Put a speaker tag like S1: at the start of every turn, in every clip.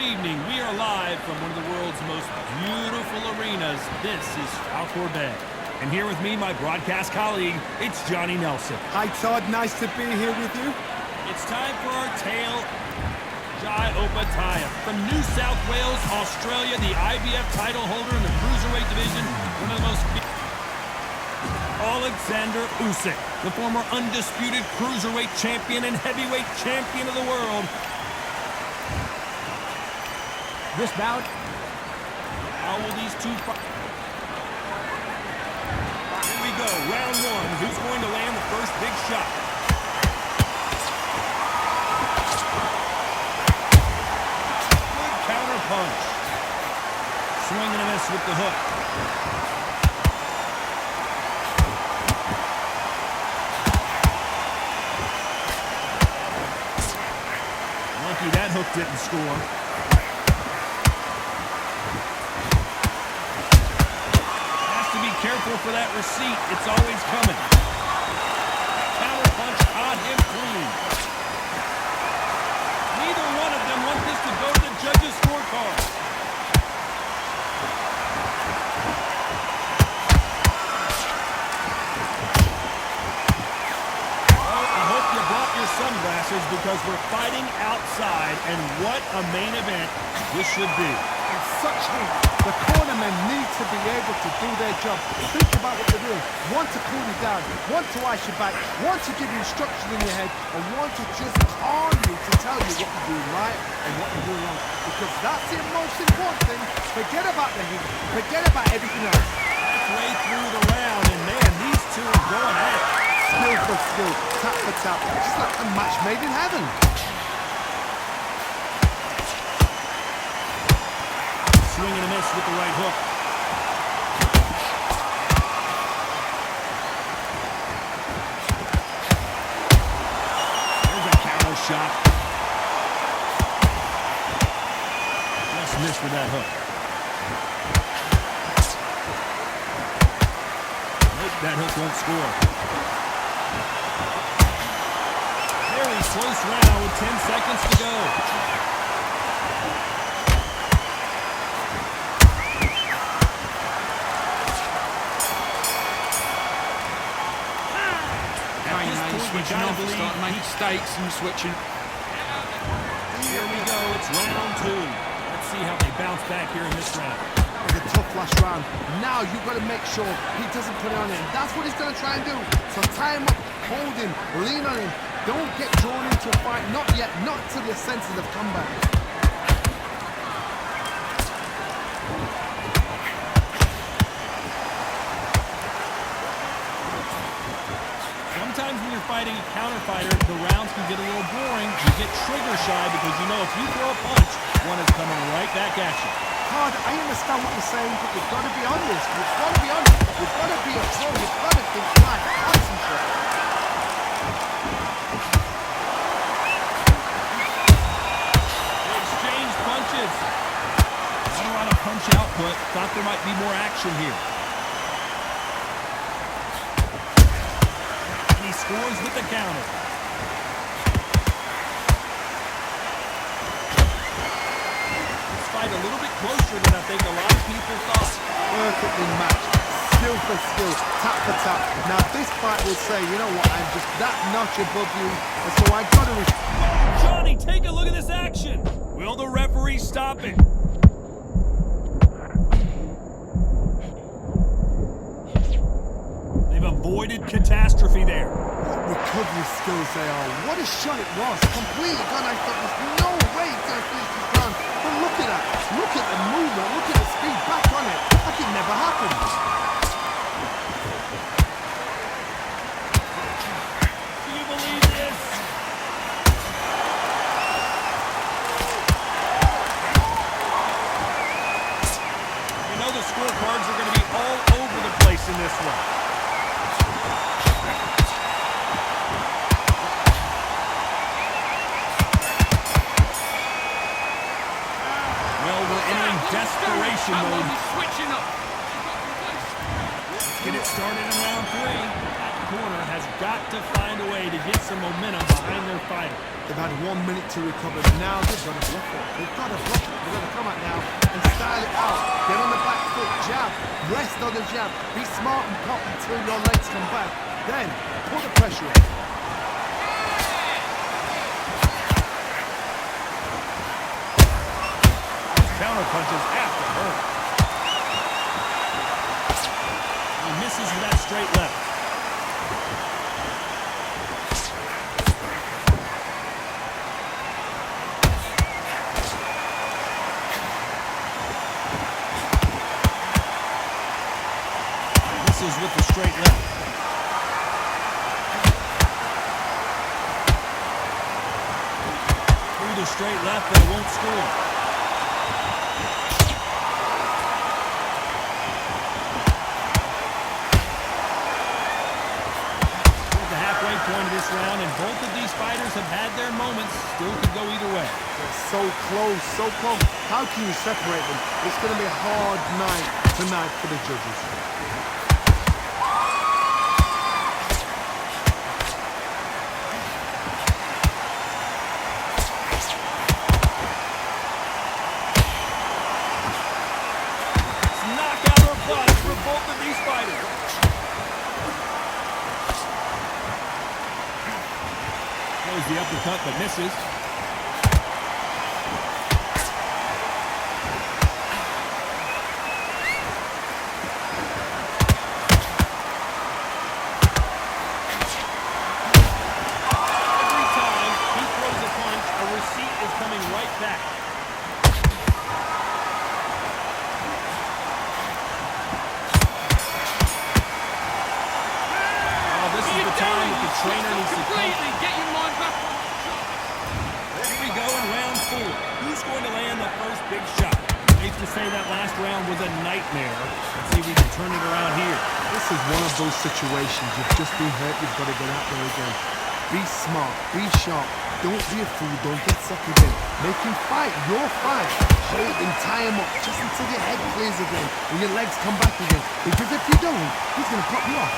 S1: Good evening. We are live from one of the world's most beautiful arenas. This is Falcor Bay. And here with me, my broadcast colleague, it's Johnny Nelson.
S2: Hi, Todd. Nice to be here with you.
S1: It's time for our tale. Jai Opataya. From New South Wales, Australia, the IBF title holder in the Cruiserweight division, one of the most... Alexander Usyk, the former Undisputed Cruiserweight champion and heavyweight champion of the world. This bout, how will these two fight? Here we go, round one. Who's going to land the first big shot? Good counter punch. Swing and a miss with the hook. Lucky that hook didn't score. Careful for that receipt. It's always coming. Counter punch caught him clean. Neither one of them want this to go to the judges' scorecard. Well, I hope you brought your sunglasses because we're fighting outside, and what a main event this should be.
S2: Such heat. The cornermen need to be able to do their job. Think about what they're doing. One to cool you down, one to ice you back, one to give you instruction in your head, and one to just calm you to tell you what you're doing right and what you're doing wrong. Because that's the most important thing. Forget about the heat. Forget about everything else.
S1: Halfway through the round, and man, these two are going at it.
S2: Skill for skill, tap for tap. Just like a match made in heaven.
S1: Swing and a miss with the right hook. There's a counter shot. Just missed with that hook. Nope, that hook won't score. Very close round with 10 seconds to go.
S3: Switching off, starting making mistakes and switching.
S1: Here we go, it's round two. Let's see how they bounce back here in this round.
S2: It's a tough last round. Now you've got to make sure he doesn't put it on him. That's what he's going to try and do. So tie him up, hold him, lean on him. Don't get drawn into a fight. Not yet, not until your senses have come back.
S1: Sometimes when you're fighting a counter fighter, the rounds can get a little boring. You get trigger shy because you know if you throw a punch, one is coming right back at you.
S2: Todd, I understand what you're saying, but you've got to be honest. You've got to be honest. You've got to be a pro. You've got to think right. Concentrate.
S1: They exchange punches. Not a lot of punch output. Thought there might be more action here. Scores with the counter. This fight a little bit closer than I think a lot of people thought.
S2: Perfectly matched. Skill for skill. Tap for tap. Now this fight will say, you know what, I'm just that notch above you, and so I got to...
S1: Johnny, take a look at this action. Will the referee stop it? They've avoided catastrophe there.
S2: Recovery skills they are. What a shot it was. Completely gone. I thought there's no way it's going to finish this round. But look at that. Look at the movement. Look at the speed. Back on it. Like it never happened.
S1: Do you believe this? You know the scorecards are going to be all over the place in this one. Desperation mode.
S3: Switching up.
S1: Let's get it started in round three. That corner has got to find a way to get some momentum behind their fighter.
S2: They've had 1 minute to recover. Now they've got to block it. They've got to block it. They've got to come out now and style it out. Get on the back foot, jab. Rest on the jab. Be smart and pop until your legs come back. Then put the pressure on.
S1: Counter punches after her. He misses with that straight left. Misses with the straight left. Through the straight left, but it won't score. Point of this round, and both of these fighters have had their moments. Still could go either way.
S2: They're so close, so close. How can you separate them? It's going to be a hard night tonight for the judges.
S1: It's knockout or bust for both of these fighters. The uppercut, but misses. With every time he throws a punch, a receipt is coming right back. Oh, this is the time that the trainer needs to completely get your mind back. Here we go in round 4. Who's going to land the first big shot? Safe to say that last round was a nightmare. Let's see if we can turn it around here.
S2: This is one of those situations. You've just been hurt. You've got to get out there again. Be smart. Be sharp. Don't be a fool. Don't get suckered in. Make him fight. Your fight. Hold him. Tie him up just until your head clears again and your legs come back again. Because if you don't, he's going to pop you off.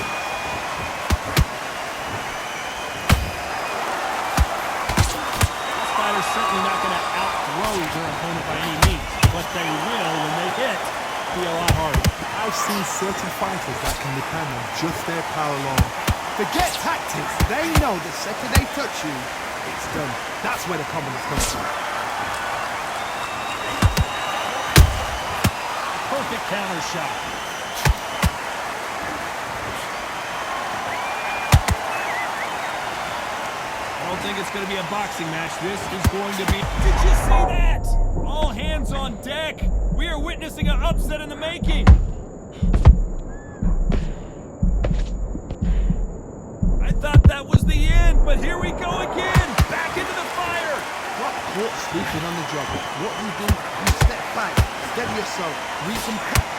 S1: Certainly not going to outthrow their opponent by any means, but they will, when they hit, be a lot harder.
S2: I've seen certain fighters that can depend on just their power alone. Forget tactics. They know the second they touch you, it's done. That's where the confidence comes from.
S1: Perfect counter shot. I don't think it's going to be a boxing match. This is going to be... Did you see that? All hands on deck. We are witnessing an upset in the making. I thought that was the end, but here we go again. Back into the fire.
S2: Got caught sleeping on the job. What you do, you step back, steady yourself, recompose.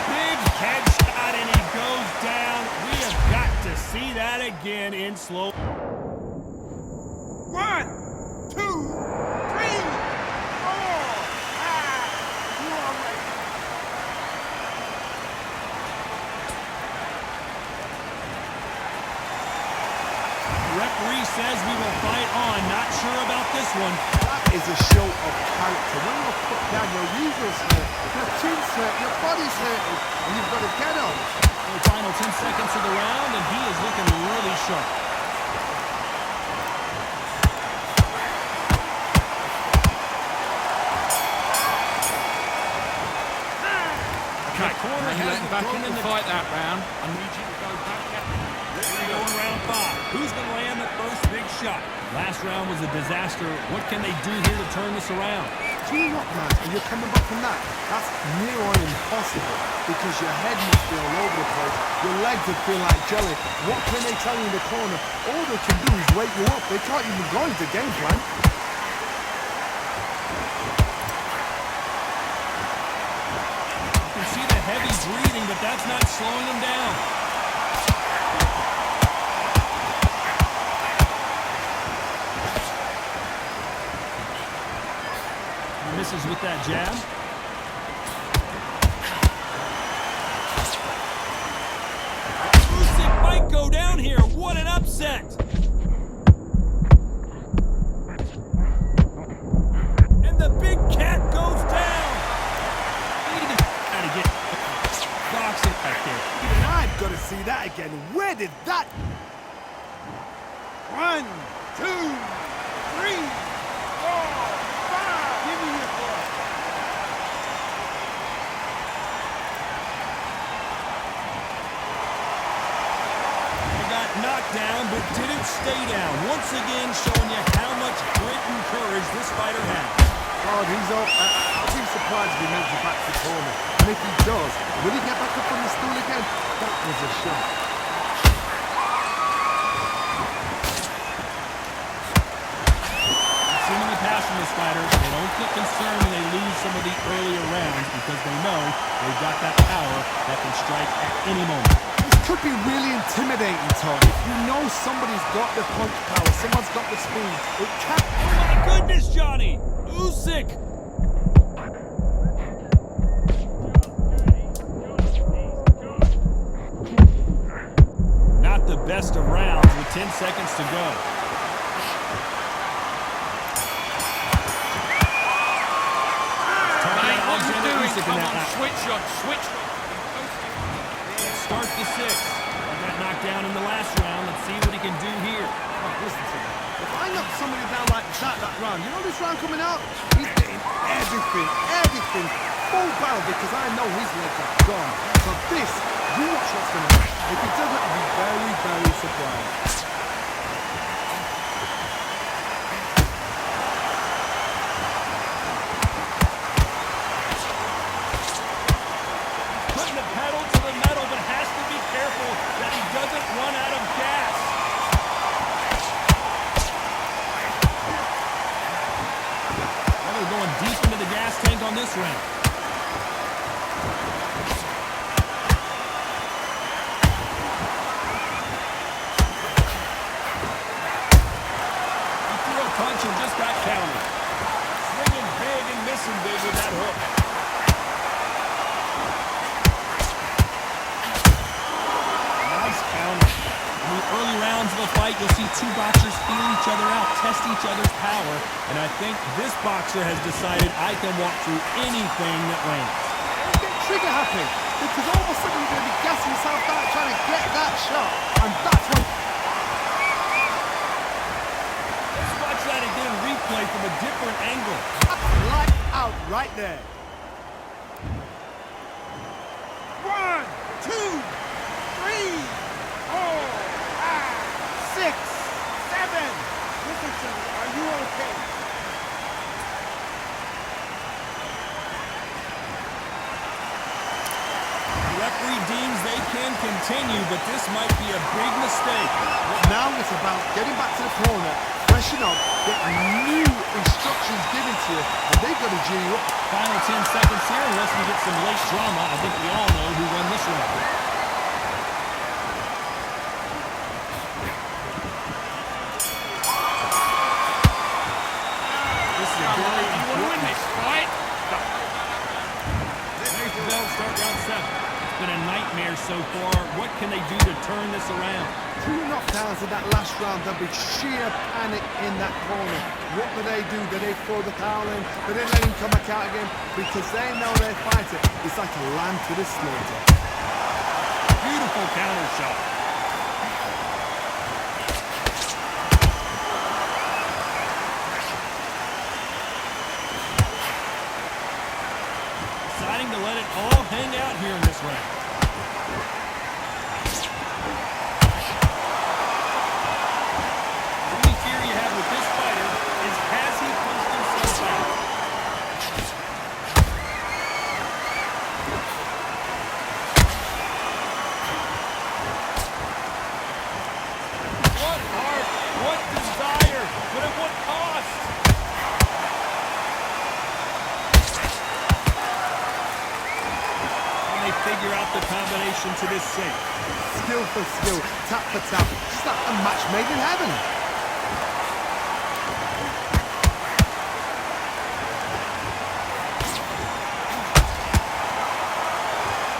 S1: Big headshot, and he goes down. We have got to see that again in slow. 1, 2, 3, 4. You are ready. Referee says we will fight on. Not sure about this one.
S2: That is a show of character. When you're put down, your ego's hurt, your chin's hurt, your body's hurting, and you've got to get up.
S1: The final 10 seconds of the round, and he is looking really sharp.
S3: Okay, corner let him back in the fight that round. I need you to go back.
S1: Here we go in round 5. Who's going to land the first big shot? Last round was a disaster. What can they do here to turn this around?
S2: Do you know what, man? And you're coming back from that. That's near on impossible because your head must be all over the place. Your legs would feel like jelly. What can they tell you in the corner? All they can do is wake you up. They can't even go into game plan.
S1: You can see the heavy breathing, but that's not slowing him down. Misses with that jab. Usyk might go down here. What an upset!
S2: see that again. Where did that... 1, 2, 3, 4, 5. Give me your ball.
S1: He got knocked down, but didn't stay down. Once again, showing you how much grit and courage this fighter has.
S2: God, he's up. I'll be surprised if he makes it back to the corner. And if he does, will he get back up on the stool again? That was a shot.
S1: Seen in the past from this fighter, they don't get concerned when they lose some of the earlier rounds because they know they've got that power that can strike at any moment.
S2: This could be really intimidating, Todd. If you know somebody's got the punch power, someone's got the speed, it can...
S1: Oh my goodness, Johnny! Usyk! Not the best of rounds with 10 seconds to go.
S3: What are you doing? Come on, switch on, switch on.
S1: Let's start the 6th. He got knocked down in the last round. Let's see what he can do here.
S2: Oh, listen to me. If I knock somebody down like that round, you know this round coming out? He's getting everything, full barrel because I know his legs are gone. So this, you watch what's going to happen. If he doesn't, I'll be very, very surprised.
S1: Putting the pedal to the metal, but has to be careful that he doesn't run out of gas. They're going deep into the gas tank on this round. He threw a punch and just got countered. Swinging big and missing big with that hook. Nice counter. In the early rounds of a fight, you'll see two boxers feel each other out, test each other's power, and I think this boxer has decided I can walk through anything that lands.
S2: Don't get trigger happy because all of a sudden you're going to be gassing yourself out trying to get that shot, and that's when...
S1: Let's watch that again, replay from a different angle.
S2: Light out right there. 1, 2, 3, 4, 5, 6, 7. Listen to me, are you okay?
S1: The referee deems they can continue, but this might be a big mistake.
S2: Now it's about getting back to the corner, freshen up, get new instructions given to you, and they've got to G you up.
S1: Final 10 seconds here, unless we get some late drama. I think we all know who won this round. This is a very
S3: You want to win this fight?
S1: There's the bell, start round 7. It's been a nightmare so far. What can they do to turn this around?
S2: 2 knockdowns in that last round, there'll be sheer panic in that corner. What do? Do they throw the towel in? Do they let him come back out again? Because they know their fighter is like a lamb to the slaughter.
S1: Beautiful counter shot. Deciding to let it all hang out here in this round. The only fear you have with this fighter is has he punched himself out? What heart, what desire, but at what cost? Figure out the combination to this sink.
S2: Skill for skill, tap for tap, just like a match made in heaven.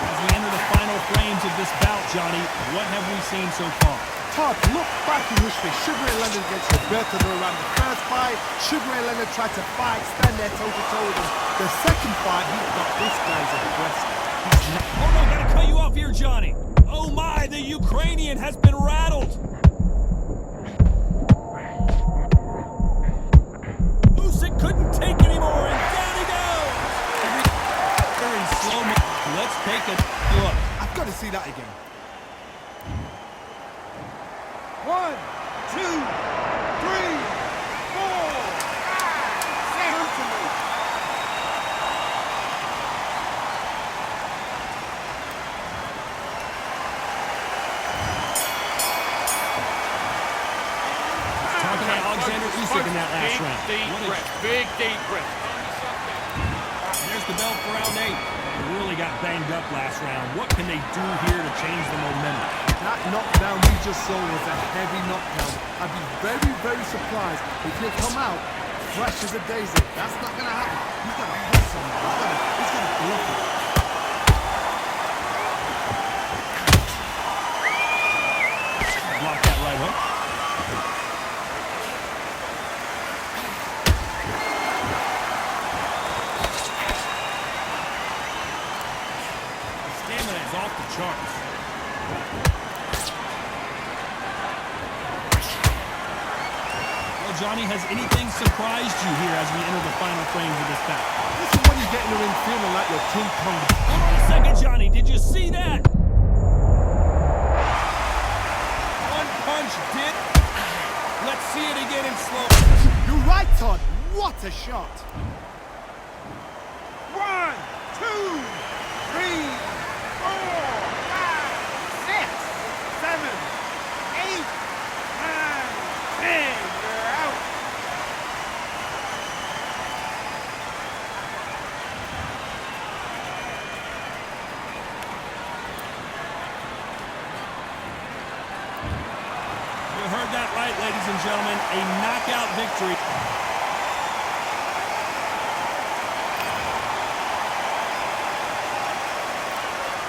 S1: As we enter the final frames of this bout, Johnny, what have we seen so far?
S2: Todd, look back in history. Sugar Ray Leonard against Roberto Duran. The first fight, Sugar Ray Leonard tried to fight, stand there toe-to-toe with him. The second fight, he got this guy's aggressive.
S1: Oh no, gotta cut you off here, Johnny. Oh my, the Ukrainian has been rattled. Usyk couldn't take anymore, and down he goes. They're in slow-mo. Let's take a look.
S2: I've got to see that again. 1, 2, 3, 4, 5, 6, 7, 8, 9, 10.
S1: Talking about Alexander Usyk in that last round.
S3: Big deep breath.
S1: There's the bell for round 8. They really got banged up last round. What can they do here to change the momentum?
S2: That knockdown we just saw was a heavy knockdown. I'd be very, very surprised if he'll come out fresh as a daisy. That's not going to happen. He's going to hit someone. He's going to bluff it.
S1: Block that right hook. Stamina is off the charts. Johnny, has anything surprised you here as we enter the final frames of this battle?
S2: This is when you get in the ring feeling like you're King Kong.
S1: Hold on a second, Johnny. Did you see that? One punch did. Let's see it again in slow.
S2: You're right, Todd. What a shot. 1, 2, 3, 4, 5, 6, 7, 8, 9, 10.
S1: You heard that right, ladies and gentlemen. A knockout victory.